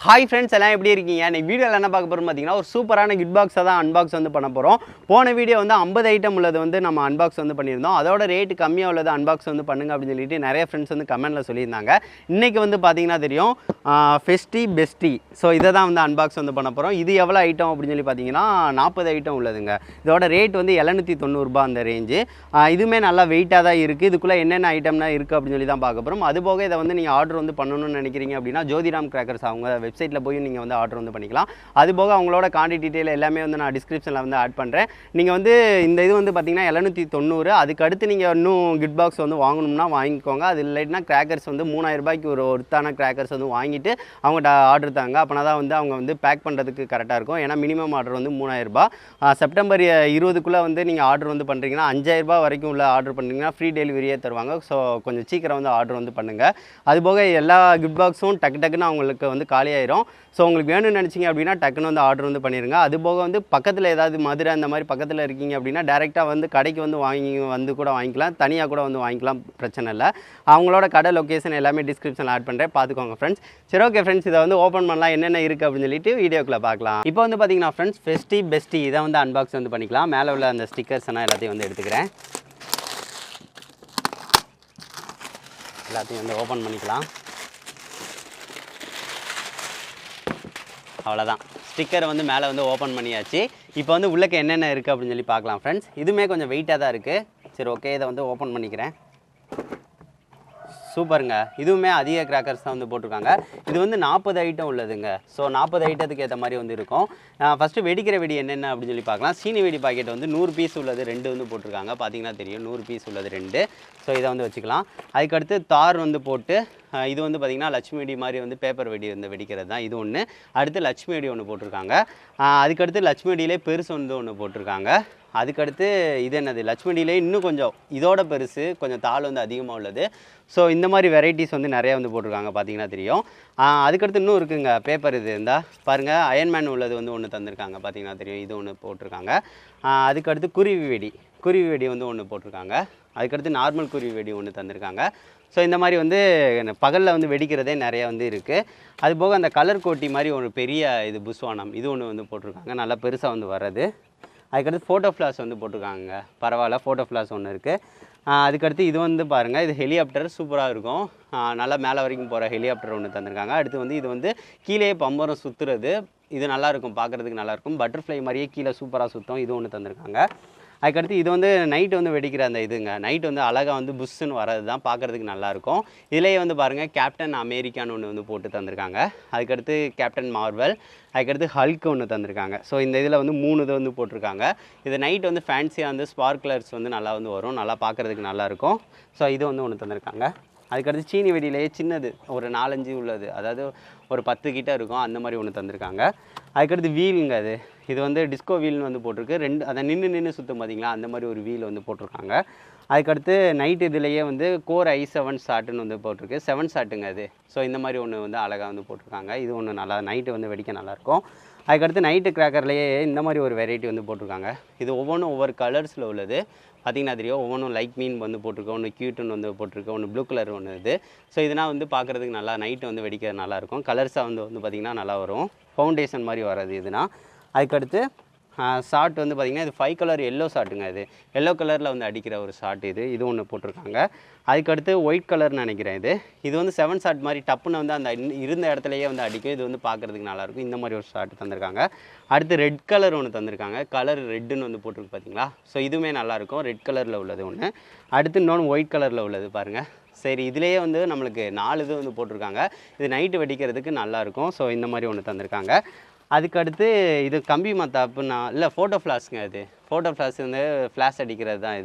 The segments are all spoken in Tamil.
Hi friends, எல்லாம் எப்படி இருக்கீங்க? இன்னைக்கு வீடியோல என்ன பார்க்க போறோம் பாத்தீங்கன்னா ஒரு சூப்பரான கிட் பாக்ஸ் தான் அன்பாக்ஸ் வந்து பண்ண போறோம். போன வீடியோ வந்து 50 ஐட்டம் உள்ளது வந்து நம்ம அன்பாக்ஸ் வந்து பண்ணியிருந்தோம். அதோட ரேட் கம்மியா உள்ளது அன்பாக்ஸ் வந்து பண்ணுங்க அப்படி சொல்லிட்டு நிறைய ஃப்ரெண்ட்ஸ் வந்து கமெண்ட்ல சொல்லியிருந்தாங்க. இன்னைக்கு வந்து பாத்தீங்கன்னா தெரியும் Festie Bestie. ஸோ இதை தான் வந்து அன்பாக்ஸ் வந்து பண்ண போறோம். இது எவ்வளோ ஐட்டம் அப்படின்னு சொல்லி பார்த்தீங்கன்னா 40 ஐட்டம் உள்ளதுங்க. இதோட ரேட் வந்து 790 ரூபாய் அந்த ரேஞ்சு. இதுவுமே நல்லா வெயிட்டாக தான் இருக்குது. இதுக்குள்ளே என்னென்ன ஐட்டம்னா இருக்குது அப்படின்னு சொல்லி தான் பார்க்க போகிறோம். அது போக இதை வந்து நீங்கள் ஆர்டர் வந்து பண்ணணும்னு நினைக்கிறீங்க அப்படின்னா ஜோதிராம் கிராக்கர்ஸ் அவங்க வெப்சைட்டில் போய் நீங்கள் வந்து ஆர்டர் வந்து பண்ணிக்கலாம். அது போக அவங்களோட கான்டாக்ட் டீட்டெயில் எல்லாமே வந்து நான் டிஸ்கிரிப்ஷனில் வந்து ஆட் பண்ணுறேன். நீங்கள் வந்து இந்த இது வந்து பார்த்தீங்கன்னா 790. அதுக்கு அடுத்து நீங்கள் இன்னும் கிட் பாக்ஸ் வந்து வாங்கணும்னா வாங்கிக்கோங்க. அது இல்லைன்னா கிராக்கர்ஸ் வந்து 3000 ரூபாய்க்கு ஒரு ஒருத்தான கிராக்கர்ஸ் வந்து வாங்கிட்டு அவங்க ஆர்டர் தாங்க. அப்போனா தான் வந்து அவங்க வந்து பேக் பண்ணுறதுக்கு கரெக்டாக இருக்கும். ஏன்னா மினிமம் ஆர்டர் வந்து 3000 ரூபாய். செப்டம்பர் 20க்குள்ளே வந்து நீங்கள் ஆர்டர் வந்து பண்ணுறீங்கன்னா 5000 ரூபாய் வரைக்கும் உள்ள ஆர்டர் பண்ணுறீங்கன்னா ஃப்ரீ டெலிவரியே தருவாங்க. ஸோ கொஞ்சம் சீக்கிரம் வந்து ஆர்டர் வந்து பண்ணுங்கள். அதுபோக எல்லா கிஃப்ட் பாக்ஸும் டக்குன்னு அவங்களுக்கு வந்து காலியாயிரும். ஸோ உங்களுக்கு வேணும்னு நினச்சிங்க அப்படின்னா டக்குன்னு வந்து ஆர்டர் வந்து பண்ணிடுங்க. அதுபோக வந்து பக்கத்தில் ஏதாவது மதுரை அந்த மாதிரி பக்கத்தில் இருக்கீங்க அப்படின்னா டேரெக்டாக வந்து கடைக்கு வந்து கூட வாங்கிக்கலாம். தனியாக கூட வந்து வாங்கிக்கலாம், பிரச்சனை இல்லை. அவங்களோட கடை லொக்கேஷன் எல்லாமே டிஸ்கிரிப்ஷனில் ஆட் பண்ணுறேன், பார்த்துக்கோங்க ஃப்ரெண்ட்ஸ். சரி, ஓகே ஃப்ரெண்ட்ஸ், இதை வந்து ஓப்பன் பண்ணலாம், என்னென்ன இருக்குது அப்படின்னு சொல்லிட்டு வீடியோக்குள்ளே பார்க்கலாம். இப்போ வந்து பார்த்தீங்கன்னா ஃப்ரெண்ட்ஸ் Festie Bestie இதை வந்து அன்பாக்ஸ் வந்து பண்ணிக்கலாம். மேலே உள்ள அந்த ஸ்டிக்கர்ஸ் எல்லாம் எல்லாத்தையும் வந்து எடுத்துக்கிறேன். எல்லாத்தையும் வந்து ஓப்பன் பண்ணிக்கலாம். அவ்வளோதான், ஸ்டிக்கரை வந்து மேலே வந்து ஓப்பன் பண்ணியாச்சு. இப்போ வந்து உள்ளக்க என்னென்ன இருக்குது அப்படின்னு சொல்லி பார்க்கலாம் ஃப்ரெண்ட்ஸ். இதுவுமே கொஞ்சம் வெயிட்டாக தான் இருக்குது. சரி, ஓகே, இதை வந்து ஓப்பன் பண்ணிக்கிறேன். சூப்பருங்க, இதுவுமே அதிக கிராக்கர்ஸ் தான் வந்து போட்டிருக்காங்க. இது வந்து 40 ஐட்டம் உள்ளதுங்க. ஸோ 40 ஐட்டத்துக்கு ஏற்ற மாதிரி வந்து இருக்கும். ஃபஸ்ட்டு வெடிக்கிற வெடி என்னென்ன அப்படின்னு சொல்லி பார்க்கலாம். சீனி வெடி பாக்கெட் வந்து 100 பீஸ் உள்ளது 2 வந்து போட்டிருக்காங்க. பார்த்தீங்கன்னா தெரியும், 100 பீஸ் உள்ளது 2. ஸோ இதை வந்து வச்சுக்கலாம். அதுக்கடுத்து தார் வந்து போட்டு இது வந்து பார்த்திங்கன்னா லட்சுமி வெடி மாதிரி வந்து பேப்பர் வெடி வந்து வெடிக்கிறது தான் இது ஒன்று. அடுத்து லட்சுமி வெடி ஒன்று போட்டிருக்காங்க. அதுக்கடுத்து லட்சுமி வெடியிலே பெருசு வந்து ஒன்று போட்டிருக்காங்க. அதுக்கடுத்து இது என்னது, லட்சுமி வெடியிலே இன்னும் கொஞ்சம் இதோட பெருசு, கொஞ்சம் தாள் வந்து அதிகமாக உள்ளது. ஸோ இந்த மாதிரி வெரைட்டிஸ் வந்து நிறையா வந்து போட்டிருக்காங்க, பார்த்தீங்கன்னா தெரியும். அதுக்கடுத்து இன்னும் இருக்குங்க பேப்பர். இது இருந்தால் பாருங்கள், அயன்மேன் உள்ளது வந்து ஒன்று தந்திருக்காங்க, பார்த்தீங்கன்னா தெரியும். இது ஒன்று போட்டிருக்காங்க. அதுக்கடுத்து குருவி வெடி வந்து ஒன்று போட்டிருக்காங்க. அதுக்கடுத்து நார்மல் குருவி வெடி ஒன்று தந்திருக்காங்க. ஸோ இந்த மாதிரி வந்து பகலில் வந்து வெடிக்கிறதே நிறையா வந்து இருக்குது. அதுபோக அந்த கலர் கோட்டி மாதிரி ஒரு பெரிய இது புஸ்வானம் இது ஒன்று வந்து போட்டிருக்காங்க, நல்லா பெருசாக வந்து வர்றது. அதுக்கடுத்து ஃபோட்டோ ஃப்ளாஷ் வந்து போட்டிருக்காங்க, பரவாயில்ல, ஃபோட்டோ ஃப்ளாஷ் ஒன்று இருக்குது. அதுக்கடுத்து இது வந்து பாருங்கள், இது ஹெலிகாப்டர் சூப்பராக இருக்கும், நல்லா மேலே வரைக்கும் போகிற ஹெலிகாப்டர் ஒன்று தந்திருக்காங்க. அடுத்து வந்து இது வந்து கீழே பம்பரம் சுற்றுறது, இது நல்லாயிருக்கும், பார்க்குறதுக்கு நல்லாயிருக்கும். பட்டர்ஃப்ளை மாதிரியே கீழே சூப்பராக சுற்றும், இது ஒன்று தந்திருக்காங்க. அதுக்கடுத்து இது வந்து நைட்டு வந்து வெடிக்கிற அந்த இதுங்க, நைட்டு வந்து அழகாக வந்து புஷ்ஷுன்னு வரது தான், பார்க்குறதுக்கு நல்லாயிருக்கும். இதிலேயே வந்து பாருங்கள் கேப்டன் அமெரிக்கான்னு ஒன்று வந்து போட்டு தந்திருக்காங்க. அதுக்கடுத்து கேப்டன் மார்வல், அதுக்கடுத்து ஹல்க் ஒன்று தந்திருக்காங்க. ஸோ இந்த இதில் வந்து 3 இது வந்து போட்டிருக்காங்க. இது நைட் வந்து ஃபேன்சியாக வந்து ஸ்பார்க்லர்ஸ் வந்து நல்லா வந்து வரும், நல்லா பார்க்குறதுக்கு நல்லாயிருக்கும். ஸோ இது வந்து ஒன்று தந்திருக்காங்க. அதுக்கடுத்து சீனி வெடியிலேயே சின்னது ஒரு 4-5 உள்ளது, அதாவது ஒரு 10 கிட்ட இருக்கும், அந்த மாதிரி ஒன்று தந்திருக்காங்க. அதுக்கடுத்து வீலுங்க, இது வந்து டிஸ்கோ வீல்னு வந்து போட்டிருக்கு. 2 அதை நின்று சுற்றும் பார்த்தீங்களா, அந்த மாதிரி ஒரு வீல் வந்து போட்டிருக்காங்க. அதுக்கடுத்து நைட் இதுலேயே வந்து கோர் i7 ஷாட்டுன்னு வந்து போட்டிருக்கு, 7 ஷாட்டுங்க அது. ஸோ இந்த மாதிரி ஒன்று வந்து அழகாக வந்து போட்டிருக்காங்க. இது ஒன்று நல்லா நைட்டு வந்து வெடிக்க நல்லாயிருக்கும். அதுக்கடுத்து நைட்டு கிராக்கர்லேயே இந்த மாதிரி ஒரு வெரைட்டி வந்து போட்டிருக்காங்க. இது ஒவ்வொன்றும் ஒவ்வொரு கலர்ஸில் உள்ளது, பார்த்திங்கன்னா தெரியும். ஒவ்வொன்றும் லைக் மீன் வந்து போட்டிருக்கு, ஒன்று க்யூட்டுன்னு வந்து போட்டிருக்கு, ஒன்று ப்ளூ கலர் ஒன்று இது. ஸோ இதனால் வந்து பார்க்குறதுக்கு நல்லா நைட்டு வந்து வெடிக்க நல்லாயிருக்கும். கலர்ஸாக வந்து பார்த்திங்கன்னா நல்லா வரும், ஃபவுண்டேஷன் மாதிரி வராது இதுனா. அதுக்கடுத்து ஷார்ட் வந்து பார்த்திங்கன்னா இது 5 கலர் எல்லோ ஷாட்டுங்க, இது எல்லோ கலரில் வந்து அடிக்கிற ஒரு ஷார்ட் இது ஒன்று போட்டிருக்காங்க. அதுக்கடுத்து ஒயிட் கலர்னு நினைக்கிறேன். இது வந்து 7 ஷாட் மாதிரி டப்புன்னு வந்து அந்த இருந்த இடத்துலையே வந்து அடிக்கும். இது வந்து பார்க்குறதுக்கு நல்லாயிருக்கும். இந்த மாதிரி ஒரு ஷார்ட் தந்திருக்காங்க. அடுத்து ரெட் கலர் ஒன்று தந்திருக்காங்க, கலர் ரெட்டுன்னு வந்து போட்டிருக்கு பார்த்தீங்களா. ஸோ இதுவுமே நல்லாயிருக்கும், ரெட் கலரில் உள்ளது ஒன்று. அடுத்து இன்னொன்று ஒயிட் கலரில் உள்ளது பாருங்கள். சரி, இதுலேயே வந்து நம்மளுக்கு 4 இது வந்து போட்டிருக்காங்க. இது நைட்டு வெடிக்கிறதுக்கு நல்லாயிருக்கும். ஸோ இந்த மாதிரி ஒன்று தந்திருக்காங்க. அதுக்கடுத்து இது கம்பி மத்தாப்புன்னா இல்லை, ஃபோட்டோ ஃப்ளாஷ்ங்க, இது ஃபோட்டோ ஃப்ளாஷ் வந்து ஃப்ளாஷ் அடிக்கிறது தான்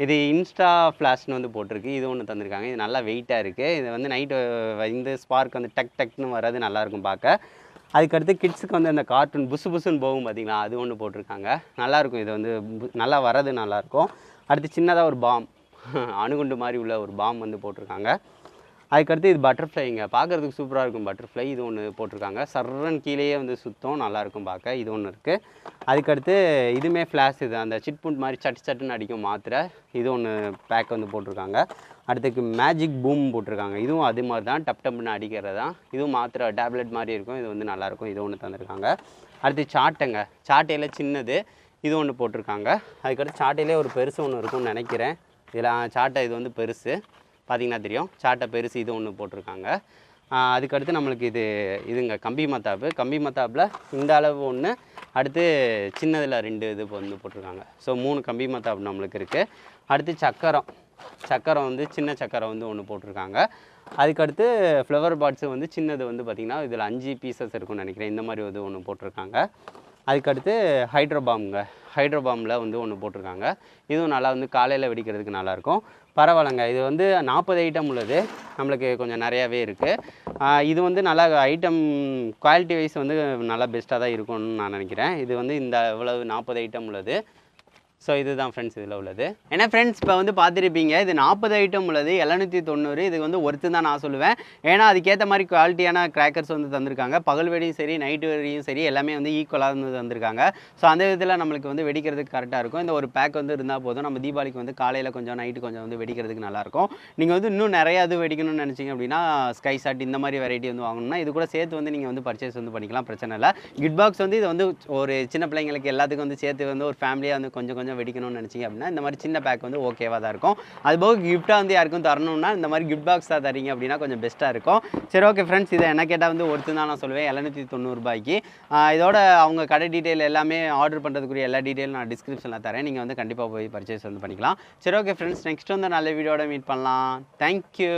இது இன்ஸ்டா ஃப்ளாஷ்னு வந்து போட்டிருக்கு. இது ஒன்று தந்திருக்காங்க. இது நல்லா வெயிட்டாக இருக்குது. இது வந்து நைட்டு இந்த ஸ்பார்க் வந்து டக்னு வர்றது நல்லாயிருக்கும் பார்க்க. அதுக்கடுத்து கிட்ஸுக்கு வந்து அந்த கார்ட்டூன் புஸ்ஸுன்னு போகும் பார்த்தீங்களா, அது ஒன்று போட்டிருக்காங்க, நல்லாயிருக்கும். இது வந்து நல்லா வர்றது நல்லாயிருக்கும். அடுத்து சின்னதாக ஒரு பாம் அணுகுண்டு மாதிரி உள்ள ஒரு பாம் வந்து போட்டிருக்காங்க. அதுக்கடுத்து இது பட்டர்ஃப்ளைங்க, பார்க்குறதுக்கு சூப்பராக இருக்கும் பட்டர்ஃப்ளை, இது ஒன்று போட்டிருக்காங்க. சர்றன் கீழேயே வந்து சுத்தம், நல்லாயிருக்கும் பார்க்க, இது ஒன்று இருக்குது. அதுக்கடுத்து இதுவுமே ஃப்ளாஷ், இது அந்த சிட்புண்ட் மாதிரி சட்டுன்னு அடிக்கும் மாத்திரை, இது ஒன்று பேக் வந்து போட்டிருக்காங்க. அடுத்துக்கு மேஜிக் பூம் போட்டிருக்காங்க. இதுவும் அது மாதிரி தான், டப் டப்னு அடிக்கிறது தான். இதுவும் மாத்திரை டேப்லெட் மாதிரி இருக்கும். இது வந்து நல்லாயிருக்கும். இது ஒன்று தந்திருக்காங்க. அடுத்து சாட்டைங்க, சாட்டையில் சின்னது இது ஒன்று போட்டிருக்காங்க. அதுக்கடுத்து சாட்டையிலே ஒரு பெருசு ஒன்று இருக்கும்னு நினைக்கிறேன். இதில் சாட்டை இது வந்து பெருசு, பார்த்திங்கன்னா தெரியும். சாட்டை பெருசு இது ஒன்று போட்டிருக்காங்க. அதுக்கடுத்து நம்மளுக்கு இதுங்க கம்பி மத்தாப்பு. கம்பி மத்தாப்பில் இந்த அளவு ஒன்று, அடுத்து சின்னதில் 2 இது வந்து போட்டிருக்காங்க. ஸோ 3 கம்பி மத்தாப்பு நம்மளுக்கு இருக்குது. அடுத்து சக்கரம் வந்து சின்ன சக்கரம் வந்து ஒன்று போட்டிருக்காங்க. அதுக்கடுத்து ஃப்ளவர் பாட்ஸு வந்து சின்னது வந்து பார்த்திங்கன்னா இதில் 5 பீசஸ் இருக்கும்னு நினைக்கிறேன். இந்த மாதிரி வந்து ஒன்று போட்டிருக்காங்க. அதுக்கடுத்து ஹைட்ரோபாமில் வந்து ஒன்று போட்டிருக்காங்க. இதுவும் நல்லா வந்து காலையில் வெடிக்கிறதுக்கு நல்லாயிருக்கும். பரவாயில்லைங்க. இது வந்து 40 ஐட்டம் உள்ளது, நம்மளுக்கு கொஞ்சம் நிறையாவே இருக்குது. இது வந்து நல்லா ஐட்டம் குவாலிட்டி வைஸ் வந்து நல்லா பெஸ்ட்டாக தான் இருக்கும்னு நான் நினைக்கிறேன். இது வந்து இந்த இவ்வளவு 40 ஐட்டம் உள்ளது. ஸோ இதுதான் ஃப்ரெண்ட்ஸ் இதில் உள்ளது. ஏன்னா ஃப்ரெண்ட்ஸ் இப்போ வந்து பார்த்துருப்பீங்க, இது 40 ஐட்டம் உள்ளது, 790. இது வந்து ஒர்த்து தான் நான் சொல்லுவேன். ஏன்னா அதுக்கேற்ற மாதிரி குவாலிட்டியான கிராக்கர்ஸ் வந்து தந்திருக்காங்க. பகல் வெடியும் சரி, நைட்டு வெடியும் சரி, எல்லாமே வந்து ஈக்குவலாக வந்து தந்திருக்காங்க. ஸோ அந்த விதத்தில் நம்மளுக்கு வந்து வெடிக்கிறதுக்கு கரெக்டாக இருக்கும். இந்த ஒரு பேக் வந்து இருந்தால் போதும், நம்ம தீபாவளிக்கு வந்து காலையில் கொஞ்சம் நைட்டு கொஞ்சம் வந்து வெடிக்கிறதுக்கு நல்லாயிருக்கும். நீங்கள் வந்து இன்னும் நிறையா இது வெடிக்கணும்னு நினச்சிங்க அப்படின்னா ஸ்கை ஷாட் இந்த மாதிரி வெரைட்டி வந்து வாங்கணும்னா இது கூட சேர்த்து வந்து நீங்கள் வந்து பர்ச்சேஸ் வந்து பண்ணிக்கலாம், பிரச்சனை இல்லை. கிட் பாக்ஸ் வந்து இது வந்து ஒரு சின்ன பிள்ளைங்களுக்கு எல்லாத்துக்கும் வந்து சேர்த்து வந்து ஒரு ஃபேமிலியாக வந்து கொஞ்சம் வெடிக்கணும்னு நினச்சிங்க அப்படின்னா இந்த மாதிரி சின்ன பேக் வந்து ஓகேவாக தான் இருக்கும். அதுபோக கிஃப்ட்டாக வந்து யாருக்கும் தரணும்னா இந்த மாதிரி கிஃப்ட் பாக்ஸ் தான் தரீங்க அப்படின்னா கொஞ்சம் பெஸ்ட்டாக இருக்கும். சரி, ஓகே ஃப்ரெண்ட்ஸ், இதை என்ன கேட்டால் வந்து ஒருத்தர் தான் நான் சொல்லுவேன், 790 ரூபாய்க்கு. இதோட அவங்க கடை டீட்டெயில் எல்லாமே ஆர்டர் பண்ணுறதுக்குரிய எல்லா டீட்டெயிலும் நான் டிஸ்கிரிப்ஷனில் தரேன். நீங்கள் வந்து கண்டிப்பாக போய் பர்ச்சேஸ் வந்து பண்ணிக்கலாம். சரி, ஓகே ஃப்ரெண்ட்ஸ், நெக்ஸ்ட் வந்து நல்ல வீடியோட மீட் பண்ணலாம். தேங்க்யூ.